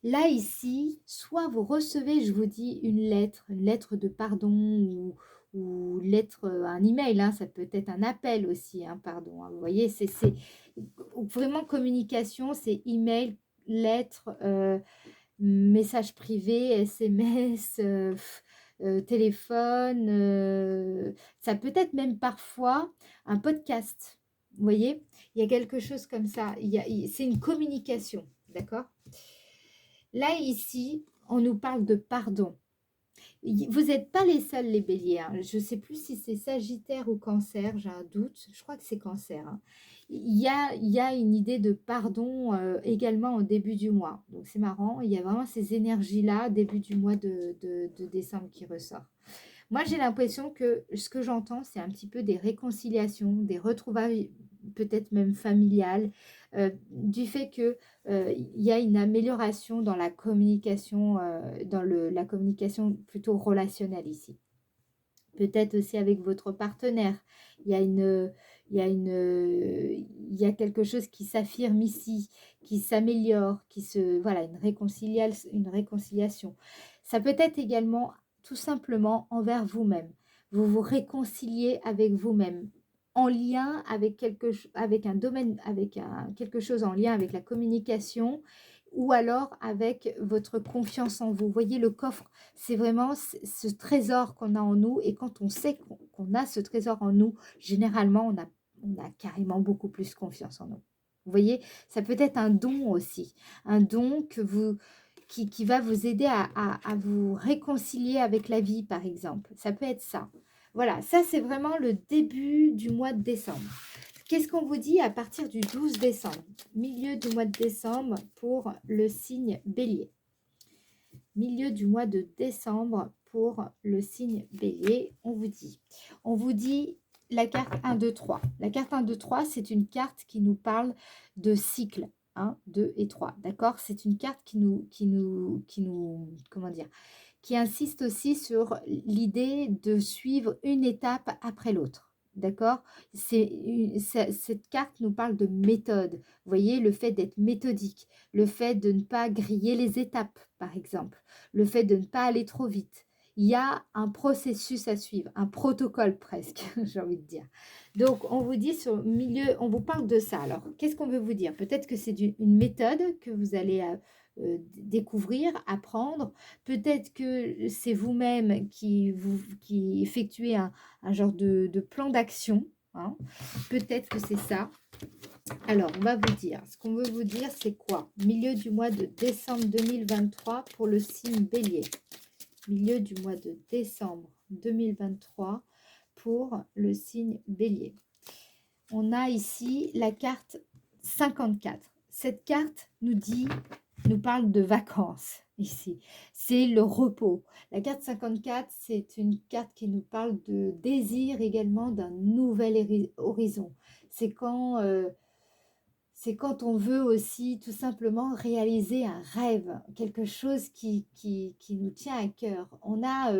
Là, ici, soit vous recevez, je vous dis, une lettre de pardon ou lettre, un email, hein, ça peut être un appel aussi, hein, pardon. Hein, vous voyez, c'est vraiment communication, c'est email, lettre, message privé, SMS, téléphone. Ça peut être même parfois un podcast. Vous voyez, il y a quelque chose comme ça. C'est une communication, d'accord? Là, ici, on nous parle de pardon. Vous n'êtes pas les seuls, les béliers. Hein. Je ne sais plus si c'est Sagittaire ou Cancer, j'ai un doute. Je crois que c'est Cancer. Hein. Il y a une idée de pardon également au début du mois. Donc, c'est marrant. Il y a vraiment ces énergies-là, début du mois de décembre qui ressort. Moi, j'ai l'impression que ce que j'entends, c'est un petit peu des réconciliations, des retrouvailles peut-être même familiales, du fait que il y a une amélioration dans la communication, dans la communication plutôt relationnelle ici. Peut-être aussi avec votre partenaire. Il y a il y a quelque chose qui s'affirme ici, qui s'améliore, voilà, une réconciliation. Ça peut être également tout simplement envers vous-même. Vous vous réconciliez avec vous-même en lien avec avec un domaine, quelque chose en lien avec la communication ou alors avec votre confiance en vous. Vous voyez, le coffre, c'est vraiment ce trésor qu'on a en nous. Et quand on sait qu'on a ce trésor en nous, généralement, on a carrément beaucoup plus confiance en nous. Vous voyez, ça peut être un don aussi. Un don qui va vous aider à vous réconcilier avec la vie, par exemple. Ça peut être ça. Voilà, ça c'est vraiment le début du mois de décembre. Qu'est-ce qu'on vous dit à partir du 12 décembre? Milieu du mois de décembre pour le signe Bélier. Milieu du mois de décembre pour le signe Bélier, on vous dit la carte 1, 2, 3. La carte 1, 2, 3, c'est une carte qui nous parle de cycle. 1, 2 et 3, d'accord? C'est une carte comment dire, qui insiste aussi sur l'idée de suivre une étape après l'autre. D'accord? Cette carte nous parle de méthode. Vous voyez, le fait d'être méthodique, le fait de ne pas griller les étapes, par exemple, le fait de ne pas aller trop vite. Il y a un processus à suivre, un protocole presque, j'ai envie de dire. Donc, on vous dit sur milieu, on vous parle de ça. Alors, qu'est-ce qu'on veut vous dire? Peut-être que c'est une méthode que vous allez découvrir, apprendre. Peut-être que c'est vous-même qui effectuez un genre de plan d'action. Hein. Peut-être que c'est ça. Alors, on va vous dire. Ce qu'on veut vous dire, c'est quoi? Milieu du mois de décembre 2023 pour le signe Bélier. Milieu du mois de décembre 2023 pour le signe Bélier. On a ici la carte 54. Cette carte nous parle de vacances ici. C'est le repos. La carte 54, c'est une carte qui nous parle de désir également d'un nouvel horizon. C'est quand on veut aussi tout simplement réaliser un rêve, quelque chose qui nous tient à cœur. On a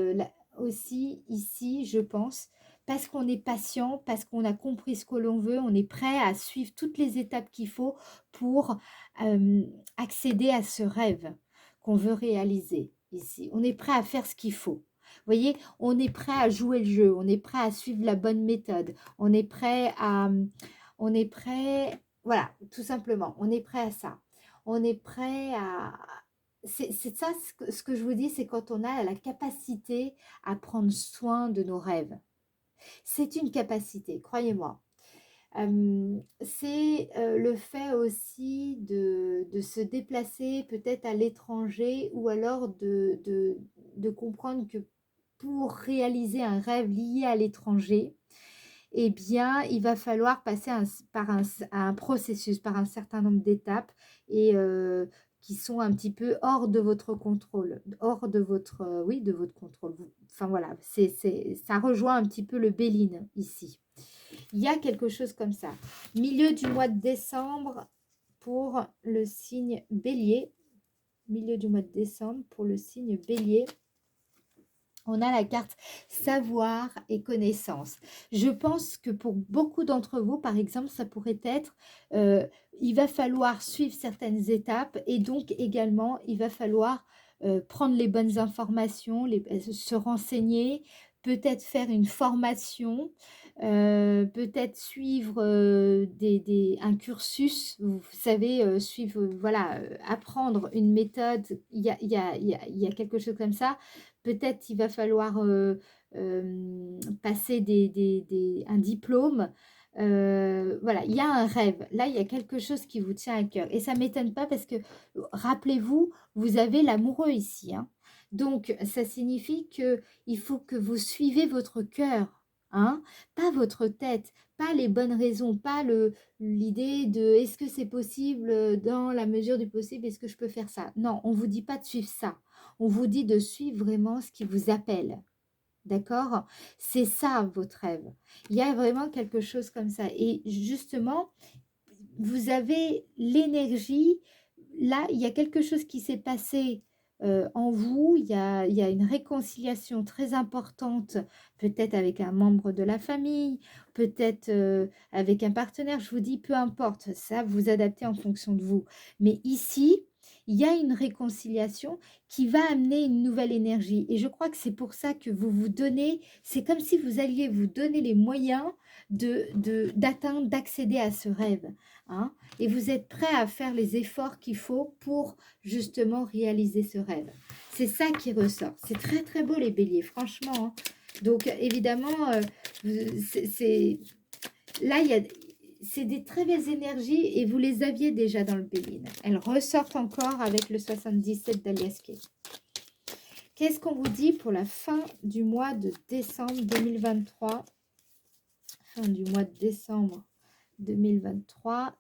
aussi ici, je pense, parce qu'on est patient, parce qu'on a compris ce que l'on veut, on est prêt à suivre toutes les étapes qu'il faut pour accéder à ce rêve qu'on veut réaliser ici. On est prêt à faire ce qu'il faut. Vous voyez, on est prêt à jouer le jeu, on est prêt à suivre la bonne méthode, on est prêt voilà, tout simplement, on est prêt à ça. On est prêt à... C'est ça ce que je vous dis, c'est quand on a la capacité à prendre soin de nos rêves. C'est une capacité, croyez-moi. C'est le fait aussi de se déplacer peut-être à l'étranger ou alors de comprendre que pour réaliser un rêve lié à l'étranger, eh bien, il va falloir passer par un processus, par un certain nombre d'étapes et qui sont un petit peu hors de votre contrôle, hors de votre, oui, de votre contrôle. Enfin voilà, ça rejoint un petit peu le Béline ici. Il y a quelque chose comme ça. Milieu du mois de décembre pour le signe Bélier. Milieu du mois de décembre pour le signe Bélier. On a la carte savoir et connaissance. Je pense que pour beaucoup d'entre vous, par exemple, ça pourrait être, il va falloir suivre certaines étapes et donc également, il va falloir prendre les bonnes informations, se renseigner, peut-être faire une formation, peut-être suivre un cursus, vous savez, suivre, voilà, apprendre une méthode, il y a quelque chose comme ça. Peut-être il va falloir passer un diplôme. Voilà, il y a un rêve. Là, il y a quelque chose qui vous tient à cœur. Et ça ne m'étonne pas parce que, rappelez-vous, vous avez l'amoureux ici. Hein. Donc, ça signifie qu'il faut que vous suivez votre cœur. Hein, pas votre tête, pas les bonnes raisons, pas l'idée de est-ce que c'est possible dans la mesure du possible, est-ce que je peux faire ça? Non, on ne vous dit pas de suivre ça. On vous dit de suivre vraiment ce qui vous appelle. D'accord? C'est ça votre rêve. Il y a vraiment quelque chose comme ça. Et justement, vous avez l'énergie. Là, il y a quelque chose qui s'est passé en vous. Il y a une réconciliation très importante, peut-être avec un membre de la famille, peut-être avec un partenaire. Je vous dis, peu importe, ça, vous adaptez en fonction de vous. Mais ici, il y a une réconciliation qui va amener une nouvelle énergie. Et je crois que c'est pour ça que vous vous donnez, c'est comme si vous alliez vous donner les moyens d'atteindre, d'accéder à ce rêve. Hein, et vous êtes prêt à faire les efforts qu'il faut pour justement réaliser ce rêve. C'est ça qui ressort. C'est très très beau les béliers, franchement. Hein. Donc évidemment, là, c'est des très belles énergies et vous les aviez déjà dans le Béline. Elles ressortent encore avec le 77 d'Aliaské. Qu'est-ce qu'on vous dit pour la fin du mois de décembre 2023? Fin du mois de décembre 2023.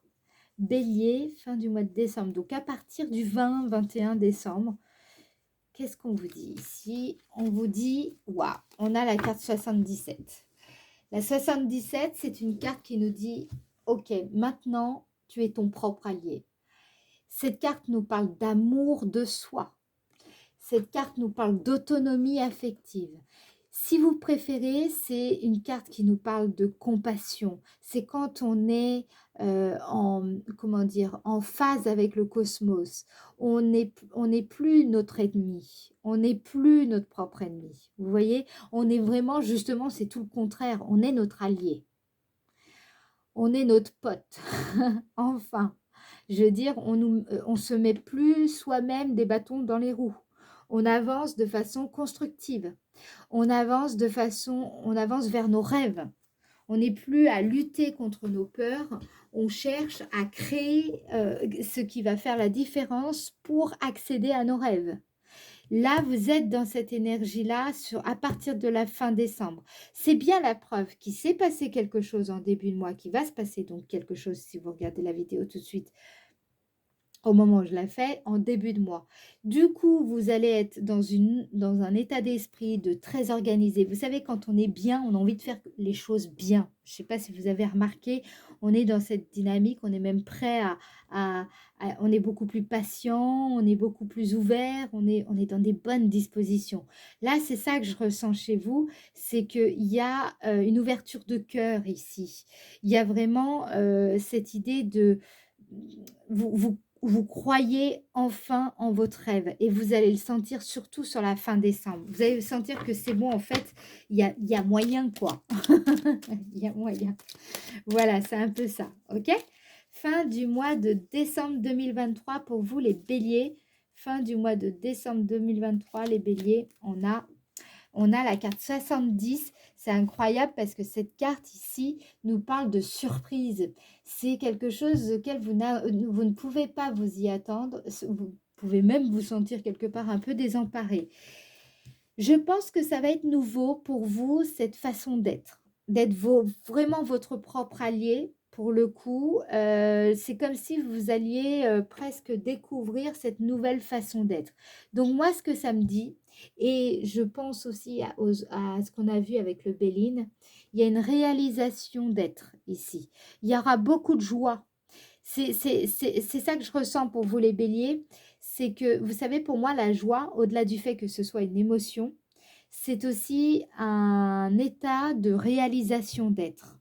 Bélier, fin du mois de décembre. Donc à partir du 20-21 décembre, qu'est-ce qu'on vous dit ici? On vous dit, waouh, on a la carte 77. La 77, c'est une carte qui nous dit, ok, maintenant, tu es ton propre allié. Cette carte nous parle d'amour de soi. Cette carte nous parle d'autonomie affective. Si vous préférez, c'est une carte qui nous parle de compassion. C'est quand on est comment dire, en phase avec le cosmos. On n'est plus notre ennemi. On n'est plus notre propre ennemi. Vous voyez, on est vraiment, justement, c'est tout le contraire. On est notre allié. On est notre pote. Enfin, je veux dire, on se met plus soi-même des bâtons dans les roues. On avance de façon constructive. On avance vers nos rêves. On n'est plus à lutter contre nos peurs. On cherche à créer ce qui va faire la différence pour accéder à nos rêves. Là, vous êtes dans cette énergie-là à partir de la fin décembre. C'est bien la preuve qu'il s'est passé quelque chose en début de mois, qui va se passer donc quelque chose si vous regardez la vidéo tout de suite au moment où je la fais, en début de mois. Du coup, vous allez être dans un état d'esprit de très organisé. Vous savez, quand on est bien, on a envie de faire les choses bien. Je ne sais pas si vous avez remarqué, on est dans cette dynamique, on est même prêt on est beaucoup plus patient, on est beaucoup plus ouvert, on est dans des bonnes dispositions. Là, c'est ça que je ressens chez vous, c'est qu'il y a une ouverture de cœur ici. Il y a vraiment cette idée de... Vous croyez enfin en votre rêve et vous allez le sentir surtout sur la fin décembre. Vous allez sentir que c'est bon, en fait, il y a moyen, quoi. Il y a moyen. Voilà, c'est un peu ça, ok? Fin du mois de décembre 2023 pour vous, les béliers. Fin du mois de décembre 2023, les béliers, on a la carte 70. C'est incroyable parce que cette carte ici nous parle de surprise. C'est quelque chose auquel vous ne pouvez pas vous y attendre. Vous pouvez même vous sentir quelque part un peu désemparé. Je pense que ça va être nouveau pour vous, cette façon d'être vraiment votre propre allié. Pour le coup, c'est comme si vous alliez presque découvrir cette nouvelle façon d'être. Donc moi, ce que ça me dit, et je pense aussi à ce qu'on a vu avec le Béline, il y a une réalisation d'être ici. Il y aura beaucoup de joie. C'est ça que je ressens pour vous les béliers. C'est que, vous savez, pour moi, la joie, au-delà du fait que ce soit une émotion, c'est aussi un état de réalisation d'être.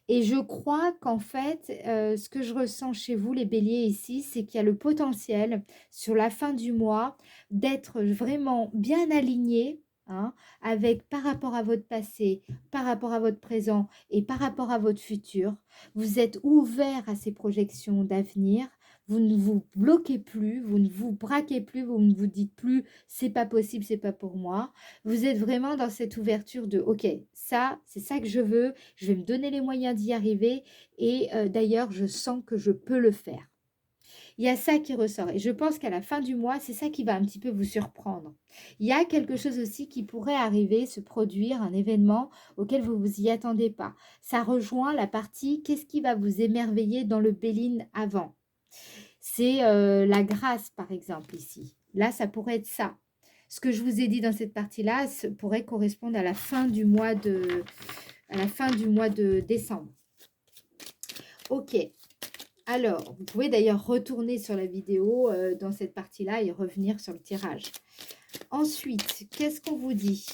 Et je crois qu'en fait, ce que je ressens chez vous, les béliers ici, c'est qu'il y a le potentiel sur la fin du mois d'être vraiment bien aligné, hein, avec par rapport à votre passé, par rapport à votre présent et par rapport à votre futur. Vous êtes ouvert à ces projections d'avenir. Vous ne vous bloquez plus, vous ne vous braquez plus, vous ne vous dites plus c'est pas possible, c'est pas pour moi. Vous êtes vraiment dans cette ouverture de ok, ça, c'est ça que je veux, je vais me donner les moyens d'y arriver et d'ailleurs, je sens que je peux le faire. Il y a ça qui ressort et je pense qu'à la fin du mois, c'est ça qui va un petit peu vous surprendre. Il y a quelque chose aussi qui pourrait arriver, se produire, un événement auquel vous vous y attendez pas. Ça rejoint la partie qu'est-ce qui va vous émerveiller dans le Béline avant. C'est la grâce, par exemple, ici. Là, ça pourrait être ça. Ce que je vous ai dit dans cette partie-là pourrait correspondre à la fin du mois de décembre. Ok. Alors, vous pouvez d'ailleurs retourner sur la vidéo dans cette partie-là et revenir sur le tirage. Ensuite, qu'est-ce qu'on vous dit?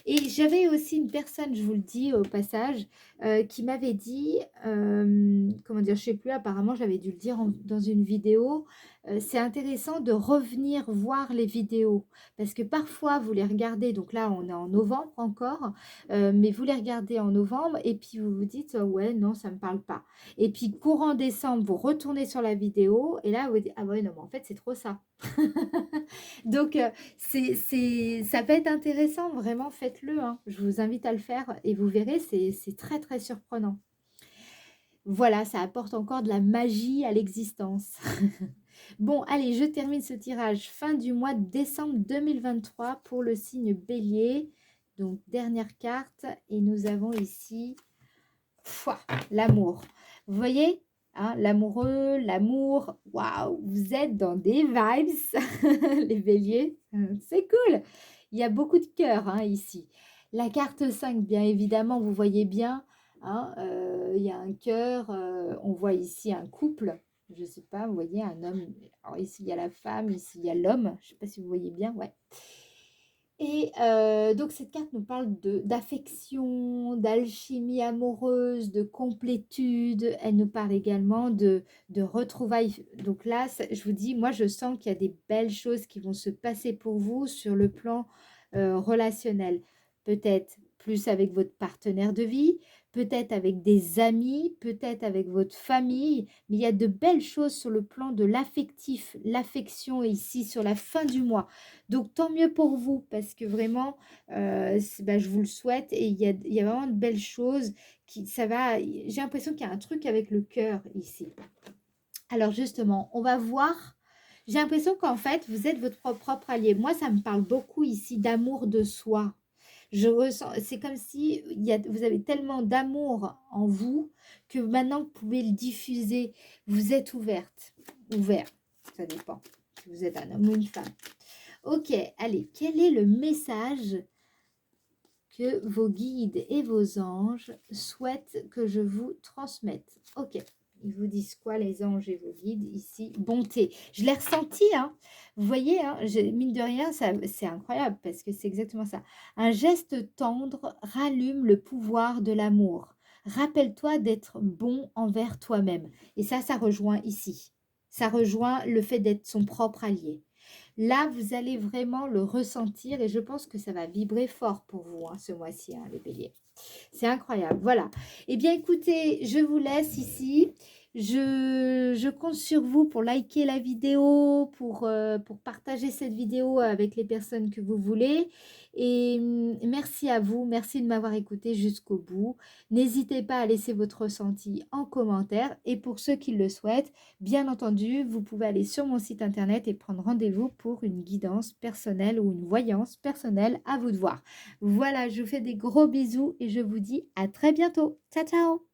Et j'avais aussi une personne, je vous le dis au passage, qui m'avait dit, comment dire, je ne sais plus, apparemment j'avais dû le dire dans une vidéo, c'est intéressant de revenir voir les vidéos. Parce que parfois, vous les regardez, donc là, on est en novembre encore, mais vous les regardez en novembre et puis vous vous dites: Ouais, non, ça ne me parle pas». Et puis courant décembre, vous retournez sur la vidéo et là, vous dites: «Ah ouais, non, mais en fait, c'est trop ça». Donc ça peut être intéressant, vraiment, faites-le, hein. Je vous invite à le faire et vous verrez, c'est très, très surprenant. Voilà, ça apporte encore de la magie à l'existence. Bon, allez, je termine ce tirage fin du mois de décembre 2023 pour le signe Bélier. Donc, dernière carte. Et nous avons ici l'amour. Vous voyez, hein, l'amoureux, l'amour. Waouh, vous êtes dans des vibes, les béliers. C'est cool. Il y a beaucoup de cœur, hein, ici. La carte 5, bien évidemment, vous voyez bien. Hein, il y a un cœur. On voit ici un couple. Je ne sais pas, vous voyez, un homme. Alors ici, il y a la femme. Ici, il y a l'homme. Je ne sais pas si vous voyez bien. Ouais. Et donc cette carte nous parle d'affection, d'alchimie amoureuse, de complétude. Elle nous parle également de retrouvailles. Donc là, je vous dis, moi je sens qu'il y a des belles choses qui vont se passer pour vous sur le plan relationnel. Peut-être plus avec votre partenaire de vie, peut-être avec des amis, peut-être avec votre famille. Mais il y a de belles choses sur le plan de l'affectif, l'affection ici sur la fin du mois. Donc, tant mieux pour vous, parce que vraiment, je vous le souhaite. Et il y a vraiment de belles choses. J'ai l'impression qu'il y a un truc avec le cœur ici. Alors, justement, on va voir. J'ai l'impression qu'en fait, vous êtes votre propre allié. Moi, ça me parle beaucoup ici d'amour de soi. Je ressens, c'est comme si vous avez tellement d'amour en vous que maintenant, vous pouvez le diffuser. Vous êtes ouvert, ça dépend si vous êtes un homme ou une femme. Ok, allez, quel est le message que vos guides et vos anges souhaitent que je vous transmette? Ok, ils vous disent quoi les anges et vos guides ici? Bonté. Je l'ai ressenti, hein. Vous voyez, hein, mine de rien, c'est incroyable parce que c'est exactement ça. Un geste tendre rallume le pouvoir de l'amour. Rappelle-toi d'être bon envers toi-même. Et ça rejoint ici. Ça rejoint le fait d'être son propre allié. Là, vous allez vraiment le ressentir et je pense que ça va vibrer fort pour vous hein, ce mois-ci, hein, les béliers. C'est incroyable. Voilà. Eh bien, écoutez, je vous laisse ici. Je compte sur vous pour liker la vidéo, pour partager cette vidéo avec les personnes que vous voulez. Et merci à vous. Merci de m'avoir écouté jusqu'au bout. N'hésitez pas à laisser votre ressenti en commentaire. Et pour ceux qui le souhaitent, bien entendu, vous pouvez aller sur mon site internet et prendre rendez-vous pour une guidance personnelle ou une voyance personnelle, à vous de voir. Voilà, je vous fais des gros bisous et je vous dis à très bientôt. Ciao, ciao!